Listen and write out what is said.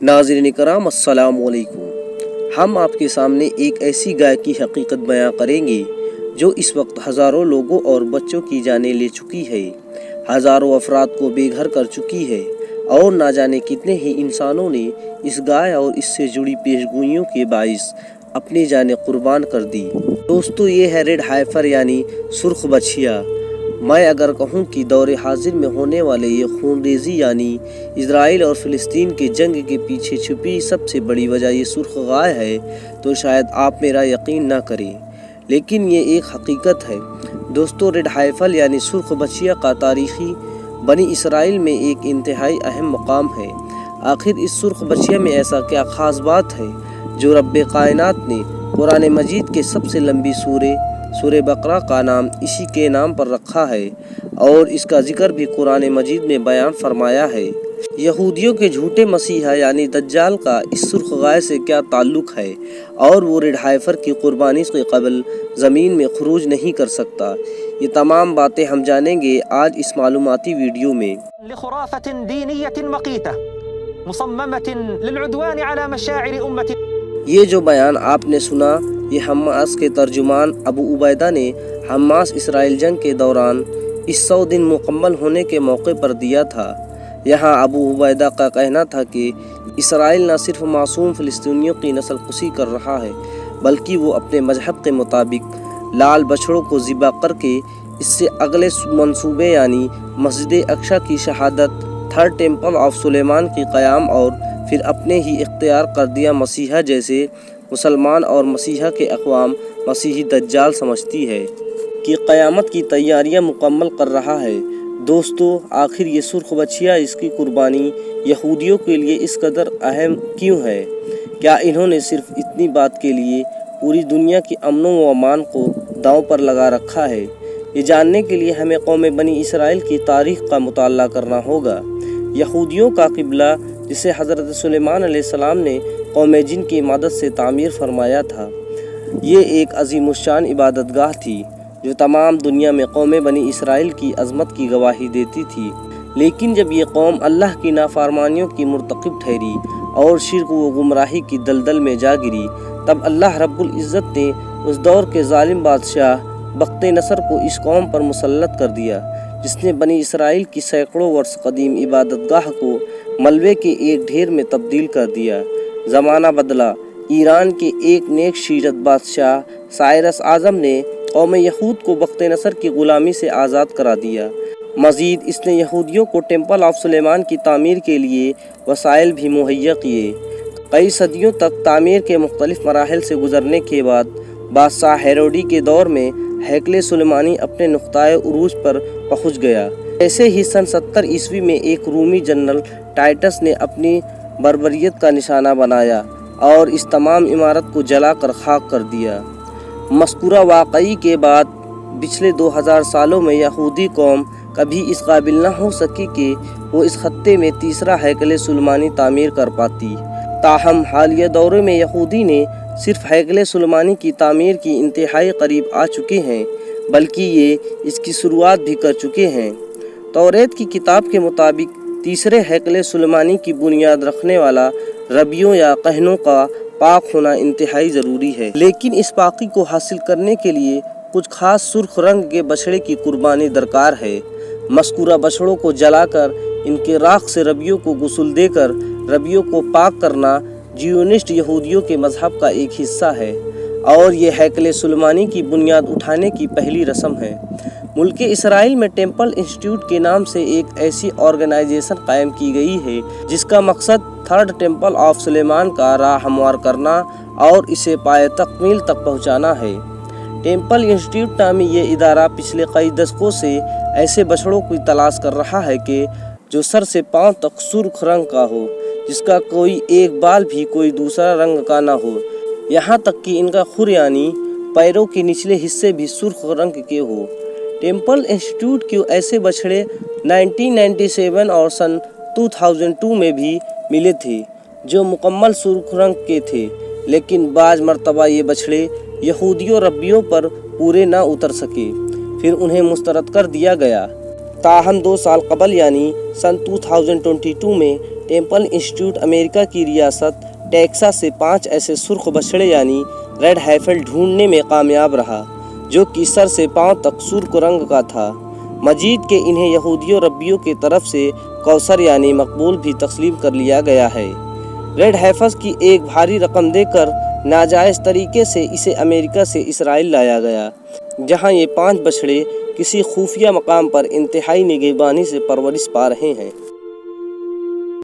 ناظرین کرام السلام علیکم۔ ہم آپ کے سامنے ایک ایسی گائے کی حقیقت بیان کریں گے جو اس وقت ہزاروں لوگوں اور بچوں کی جانیں لے چکی ہے، ہزاروں افراد کو بے گھر کر چکی ہے اور نہ جانے کتنے ہی انسانوں نے اس گائے اور اس سے جڑی پیشگوئیوں کے باعث اپنی جانیں قربان کر دی۔ دوستو، یہ ہے ریڈ ہائفر یعنی سرخ بچھیا۔ میں اگر کہوں کہ دور حاضر میں ہونے والے یہ خونریزی یعنی اسرائیل اور فلسطین کے جنگ کے پیچھے چھپی سب سے بڑی وجہ یہ سرخ گائے ہے تو شاید آپ میرا یقین نہ کریں، لیکن یہ ایک حقیقت ہے۔ دوستو، ریڈ ہائفر یعنی سرخ بچھیا کا تاریخی بنی اسرائیل میں ایک انتہائی اہم مقام ہے۔ آخر اس سرخ بچھیا میں ایسا کیا خاص بات ہے جو رب کائنات نے قرآن مجید کے سب سے لمبی سورہ بقرہ کا نام اسی کے نام پر رکھا ہے اور اس کا ذکر بھی قرآن مجید میں بیان فرمایا ہے؟ یہودیوں کے جھوٹے مسیحا یعنی دجال کا اس سرخ گائے سے کیا تعلق ہے اور وہ ریڈ ہائفر کی قربانی سے قبل زمین میں خروج نہیں کر سکتا؟ یہ تمام باتیں ہم جانیں گے آج اس معلوماتی ویڈیو میں۔ لخرافة دينية مقيتة مصممة للعدوان على مشاعر أمة۔ یہ جو بیان آپ نے سنا یہ حماس کے ترجمان ابو عبیدہ نے حماس اسرائیل جنگ کے دوران اس 100 دن مکمل ہونے کے موقع پر دیا تھا۔ یہاں ابو عبیدہ کا کہنا تھا کہ اسرائیل نہ صرف معصوم فلسطینیوں کی نسل کشی کر رہا ہے بلکہ وہ اپنے مذہب کے مطابق لال بچڑوں کو ذبح کر کے اس سے اگلے منصوبے یعنی مسجد اقصی کی شہادت، تھرڈ ٹیمپل آف سلیمان کی قیام اور پھر اپنے ہی اختیار کر دیا مسیحا جیسے مسلمان اور مسیحا کے اقوام مسیحی دجال سمجھتی ہے کہ قیامت کی تیاریاں مکمل کر رہا ہے۔ دوستو، آخر یہ سرخ بچھیا اس کی قربانی یہودیوں کے لیے اس قدر اہم کیوں ہے؟ کیا انہوں نے صرف اتنی بات کے لیے پوری دنیا کی امن و امان کو داؤں پر لگا رکھا ہے؟ یہ جاننے کے لیے ہمیں قوم بنی اسرائیل کی تاریخ کا مطالعہ کرنا ہوگا۔ یہودیوں کا قبلہ جسے حضرت سلیمان علیہ السلام نے قوم جن کی مدد سے تعمیر فرمایا تھا، یہ ایک عظیم الشان عبادت گاہ تھی جو تمام دنیا میں قوم بنی اسرائیل کی عظمت کی گواہی دیتی تھی۔ لیکن جب یہ قوم اللہ کی نافرمانیوں کی مرتکب ٹھہری اور شرک و گمراہی کی دلدل میں جا گری، تب اللہ رب العزت نے اس دور کے ظالم بادشاہ بخت نصر کو اس قوم پر مسلط کر دیا، جس نے بنی اسرائیل کی سینکڑوں برس قدیم عبادت گاہ کو ملبے کے ایک ڈھیر میں تبدیل کر دیا۔ زمانہ بدلا۔ ایران کے ایک نیک شیرت بادشاہ سائرس اعظم نے قوم یہود کو بخت نصر کی غلامی سے آزاد کرا دیا۔ مزید اس نے یہودیوں کو ٹیمپل آف سلیمان کی تعمیر کے لیے وسائل بھی مہیا کیے۔ کئی صدیوں تک تعمیر کے مختلف مراحل سے گزرنے کے بعد بادشاہ ہیروڈی کے دور میں ہیکل سلیمانی اپنے نقطۂ عروج پر پہنچ گیا۔ ایسے ہی سن 70 عیسوی میں ایک رومی جنرل ٹائٹس نے اپنی بربریت کا نشانہ بنایا اور اس تمام عمارت کو جلا کر خاک کر دیا۔ مذکورہ واقعے کے بعد پچھلے 2000 سالوں میں یہودی قوم کبھی اس قابل نہ ہو سکی کہ وہ اس خطے میں تیسرا ہیکل سلیمانی تعمیر کر پاتی۔ تاہم حالیہ دورے میں یہودی نے صرف ہیکل سلیمانی کی تعمیر کی انتہائی قریب آ چکے ہیں بلکہ یہ اس کی شروعات بھی کر چکے ہیں۔ توریت کی کتاب کے مطابق تیسرے ہیکل سلیمانی کی بنیاد رکھنے والا ربیوں یا کہنوں کا پاک ہونا انتہائی ضروری ہے، لیکن اس پاکی کو حاصل کرنے کے لیے کچھ خاص سرخ رنگ کے بچھڑے کی قربانی درکار ہے۔ مذکورہ بچڑوں کو جلا کر ان کے راکھ سے ربیوں کو غسل دے کر ربیوں کو پاک کرنا جیونسٹ یہودیوں کے مذہب کا ایک حصہ ہے اور یہ ہیکل سلیمانی کی بنیاد اٹھانے کی پہلی رسم ہے۔ ملک اسرائیل میں ٹیمپل انسٹیٹیوٹ کے نام سے ایک ایسی آرگنائزیشن قائم کی گئی ہے جس کا مقصد تھرڈ ٹیمپل آف سلیمان کا راہ ہموار کرنا اور اسے پائے تکمیل تک پہنچانا ہے۔ ٹیمپل انسٹیٹیوٹ نامی یہ ادارہ پچھلے کئی دشکوں سے ایسے بچڑوں کی تلاش کر رہا ہے کہ جو سر سے پاؤں تک سرخ رنگ کا ہو، جس کا کوئی ایک بال بھی کوئی دوسرا رنگ کا نہ ہو، یہاں تک کہ ان کا خر یعنی پیروں کے نچلے حصے بھی سرخ رنگ کے ہو۔ ٹیمپل انسٹیٹیوٹ کے ایسے بچڑے 1997 اور سن 2002 میں بھی ملے تھے جو مکمل سرخ رنگ کے تھے، لیکن بعض مرتبہ یہ بچڑے یہودیوں ربیوں پر پورے نہ اتر سکے، پھر انہیں مسترد کر دیا گیا۔ تاہم 2 سال قبل یعنی سن 2022 میں ٹیمپل انسٹیٹیوٹ امریکہ کی ریاست ٹیکساس سے 5 ایسے سرخ بچھڑے یعنی ریڈ ہیفل ڈھونڈنے میں کامیاب رہا جو کہ سر سے پاؤں تک سرخ رنگ کا تھا۔ مزید کہ انہیں یہودیوں ربیوں کی طرف سے کوثر یعنی مقبول بھی تسلیم کر لیا گیا ہے۔ ریڈ ہیفز کی ایک بھاری رقم دے کر ناجائز طریقے سے اسے امریکہ سے اسرائیل لایا گیا، جہاں یہ 5 بچھڑے کسی خفیہ مقام پر انتہائی نگہبانی سے پرورش پا رہے ہیں۔